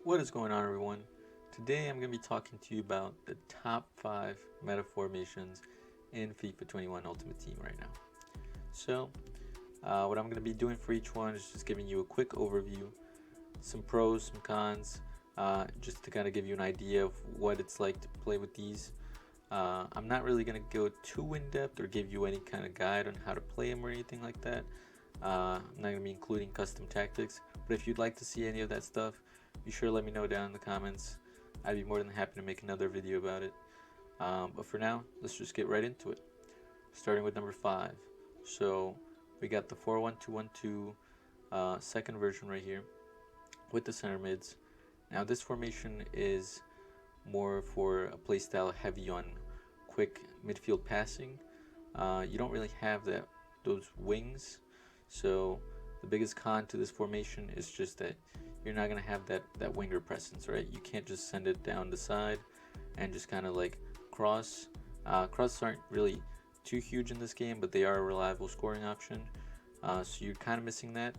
What is going on, everyone? Today I'm going to be talking to you about the top 5 meta formations in FIFA 21 Ultimate Team right now. So, what I'm going to be doing for each one is just giving you a quick overview, some pros, some cons, just to kind of give you an idea of what it's like to play with these. I'm not really going to go too in depth or give you any kind of guide on how to play them or anything like that. I'm not going to be including custom tactics, but if you'd like to see any of that stuff, be sure to let me know down in the comments. I'd be more than happy to make another video about it. But for now, let's just get right into it. Starting with number 5. So we got the 4-1-2-1-2 second version right here with the center mids. Now this formation is more for a playstyle heavy on quick midfield passing. You don't really have those wings, so the biggest con to this formation is just that you're not going to have that winger presence, right? You can't just send it down the side and just kind of like cross. Crosses aren't really too huge in this game, but they are a reliable scoring option. So you're kind of missing that.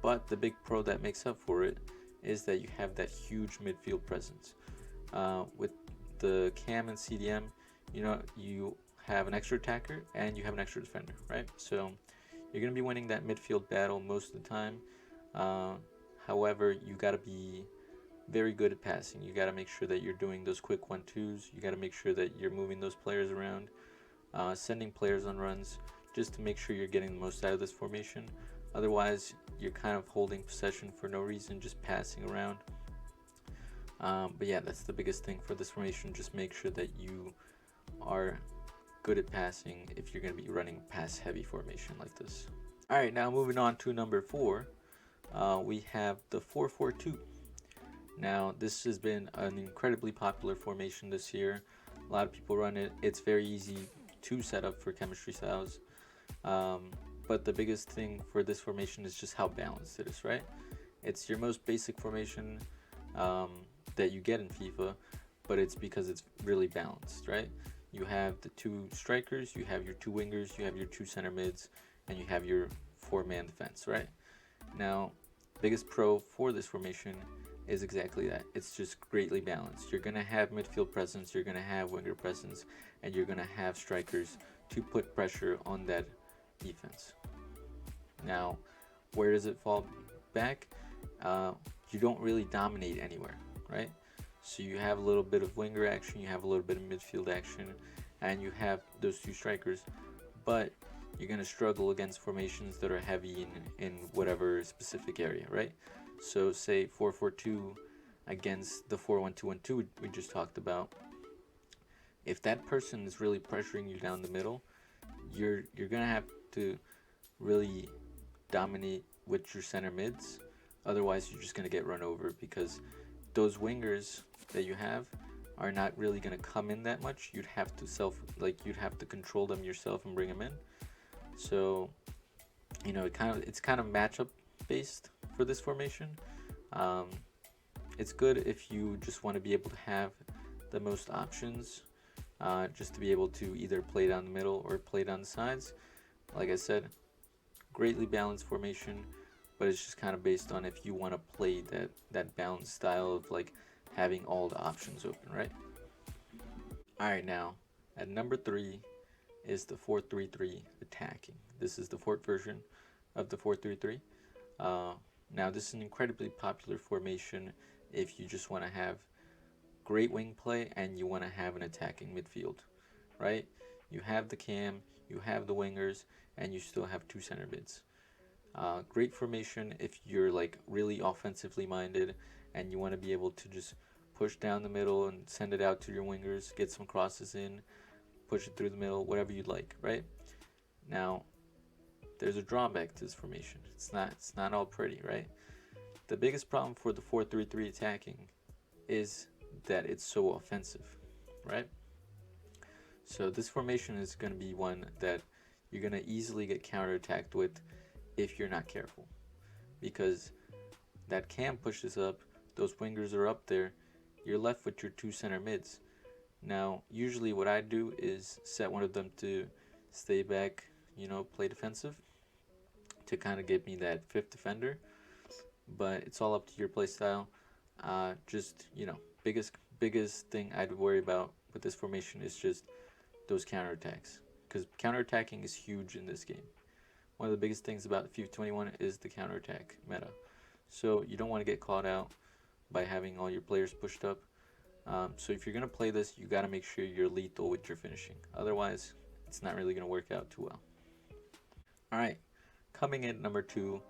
But the big pro that makes up for it is that you have that huge midfield presence. With the cam and CDM, you have an extra attacker and you have an extra defender, right? So you're going to be winning that midfield battle most of the time. However, you got to be very good at passing. You got to make sure that you're doing those quick 1-2s. You got to make sure that you're moving those players around, sending players on runs, just to make sure you're getting the most out of this formation. Otherwise, you're kind of holding possession for no reason, just passing around. But yeah, that's the biggest thing for this formation. Just make sure that you are good at passing if you're going to be running pass heavy formation like this. Alright, now moving on to number 4, we have the 4-4-2. Now this has been an incredibly popular formation this year. A lot of people run it. It's very easy to set up for chemistry styles. But the biggest thing for this formation is just how balanced it is, right? It's your most basic formation that you get in FIFA, but it's because it's really balanced, right? You have the 2 strikers, you have your 2 wingers, you have your 2 center mids, and you have your 4-man defense, right? Now, biggest pro for this formation is exactly that. It's just greatly balanced. You're going to have midfield presence, you're going to have winger presence, and you're going to have strikers to put pressure on that defense. Now, where does it fall back? You don't really dominate anywhere, right? So you have a little bit of winger action, you have a little bit of midfield action, and you have those 2 strikers, but you're going to struggle against formations that are heavy in whatever specific area, right? So say 4-4-2 against the 4-1-2-1-2 we just talked about. If that person is really pressuring you down the middle, you're going to have to really dominate with your center mids. Otherwise, you're just going to get run over because those wingers that you have are not really going to come in that much. You'd have to control them yourself and bring them in. So, it's kind of matchup based for this formation. It's good if you just want to be able to have the most options, just to be able to either play down the middle or play down the sides. Like I said, greatly balanced formation, but it's just kind of based on if you want to play that balanced style of like having all the options open, right? Alright, now at number 3 is the 4-3-3 attacking. This is the fourth version of the 4-3-3. Now this is an incredibly popular formation if you just want to have great wing play and you want to have an attacking midfield, right? You have the cam, you have the wingers, and you still have 2 center mids. Great formation if you're like really offensively minded and you want to be able to just push down the middle and send it out to your wingers, get some crosses in, push it through the middle, whatever you'd like, right? Now, there's a drawback to this formation. It's not all pretty, right? The biggest problem for the 4-3-3 attacking is that it's so offensive, right? So this formation is going to be one that you're going to easily get counterattacked with if you're not careful, because that cam pushes up, those wingers are up there, you're left with your 2 center mids. Now, usually what I do is set one of them to stay back, play defensive, to kind of give me that 5th defender, but it's all up to your playstyle. Just biggest thing I'd worry about with this formation is just those counterattacks, because counterattacking is huge in this game. One of the biggest things about FIFA 21 is the counterattack meta. So you don't want to get caught out by having all your players pushed up. So if you're going to play this, you got to make sure you're lethal with your finishing. Otherwise, it's not really going to work out too well. All right, coming in number 2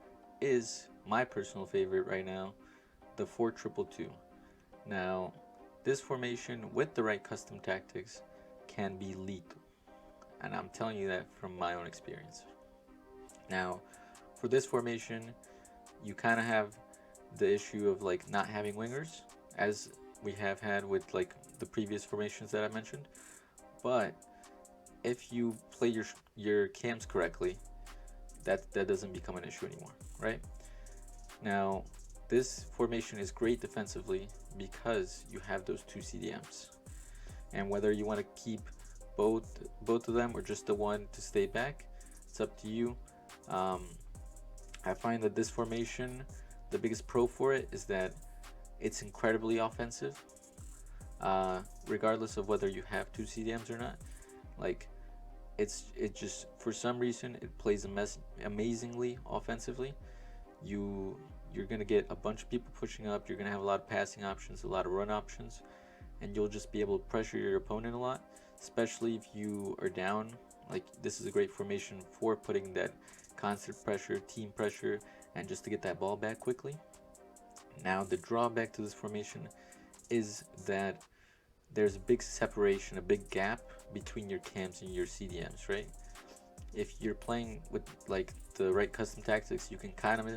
is my personal favorite right now, the 4-2-2. Now, this formation with the right custom tactics can be lethal, and I'm telling you that from my own experience. Now, for this formation, you kind of have the issue of like not having wingers, as we have had with like the previous formations that I mentioned. But if you play your cams correctly, that doesn't become an issue anymore, right? Now, this formation is great defensively because you have those 2 CDMs, and whether you want to keep both of them or just the one to stay back, it's up to you. I find that this formation, the biggest pro for it is that it's incredibly offensive, regardless of whether you have 2 CDMs or not. Like, it just, for some reason, it plays amazingly offensively. You're gonna get a bunch of people pushing up. You're gonna have a lot of passing options, a lot of run options, and you'll just be able to pressure your opponent a lot, especially if you are down. Like, this is a great formation for putting that constant pressure, team pressure, and just to get that ball back quickly. Now, the drawback to this formation is that there's a big separation, a big gap between your cams and your CDMs, right? If you're playing with like the right custom tactics, you can kind of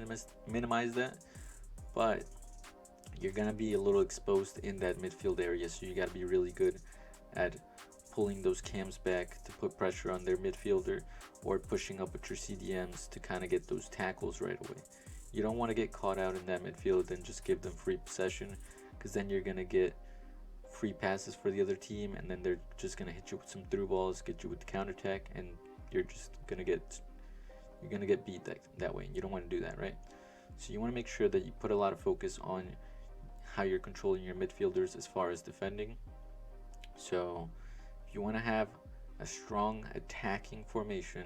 minimize that, but you're gonna be a little exposed in that midfield area, so you gotta be really good at pulling those cams back to put pressure on their midfielder, or pushing up with your CDMs to kind of get those tackles right away. You don't want to get caught out in that midfield and just give them free possession, because then you're gonna get free passes for the other team, and then they're just gonna hit you with some through balls, get you with the counterattack, and you're just gonna get beat that way. And you don't want to do that, right? So you want to make sure that you put a lot of focus on how you're controlling your midfielders as far as defending. So if you want to have a strong attacking formation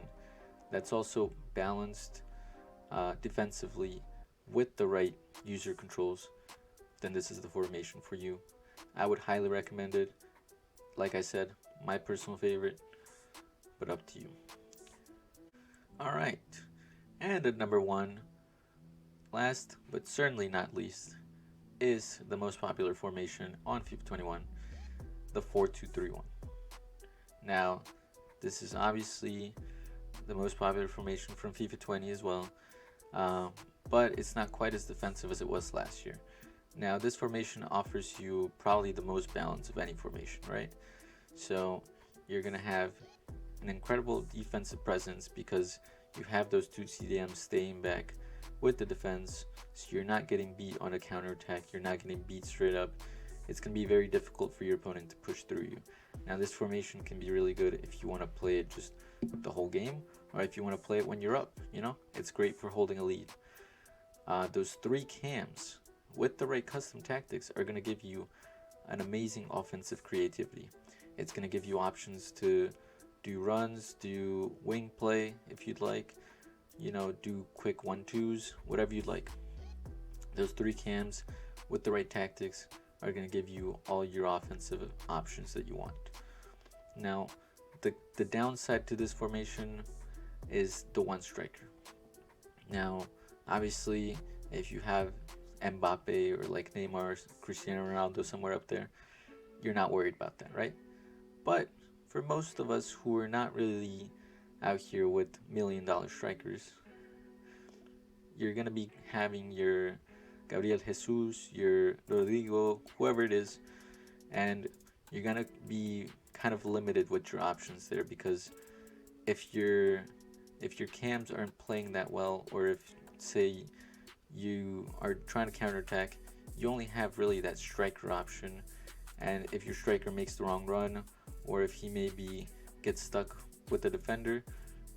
that's also balanced defensively with the right user controls, then this is the formation for you. I would highly recommend it. Like I said, my personal favorite, but up to you. All right, and at number 1, last but certainly not least, is the most popular formation on FIFA 21, the 4-2-3-1. Now, this is obviously the most popular formation from FIFA 20 as well, but it's not quite as defensive as it was last year. Now, this formation offers you probably the most balance of any formation, right? So you're going to have an incredible defensive presence because you have those 2 CDMs staying back with the defense, so you're not getting beat on a counterattack, you're not getting beat straight up. It's going to be very difficult for your opponent to push through you. Now, this formation can be really good if you want to play it just the whole game, or if you want to play it when you're up, it's great for holding a lead. Those 3 cams with the right custom tactics are going to give you an amazing offensive creativity. It's going to give you options to do runs, do wing play if you'd like, do quick 1-2s, whatever you'd like. Those 3 cams with the right tactics are going to give you all your offensive options that you want. Now, the downside to this formation is the 1 striker. Now, obviously, if you have Mbappe or like Neymar, Cristiano Ronaldo somewhere up there, you're not worried about that, right? But for most of us who are not really out here with $1 million strikers, you're going to be having your Gabriel Jesus, your Rodrigo, whoever it is, and you're going to be kind of limited with your options there, because if your cams aren't playing that well, or if, say, you are trying to counterattack, you only have really that striker option, and if your striker makes the wrong run, or if he maybe gets stuck with the defender,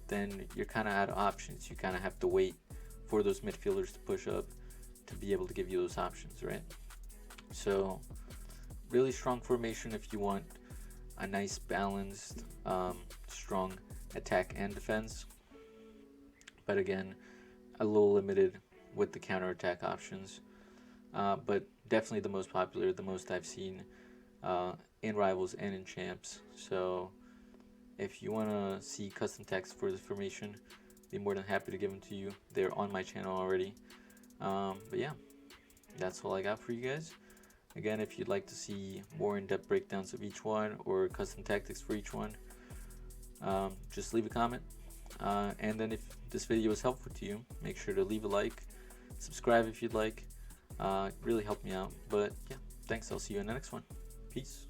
then you're kind of out of options. You kind of have to wait for those midfielders to push up to be able to give you those options, right? So really strong formation if you want a nice balanced, strong attack and defense. But again, a little limited with the counterattack options. But definitely the most popular, the most I've seen in Rivals and in Champs. So if you want to see custom text for this formation, be more than happy to give them to you. They're on my channel already. But yeah, that's all I got for you guys. Again, if you'd like to see more in-depth breakdowns of each one or custom tactics for each one, just leave a comment. And then if this video was helpful to you, make sure to leave a like, subscribe if you'd like. It really helped me out. But yeah, thanks. I'll see you in the next one. Peace.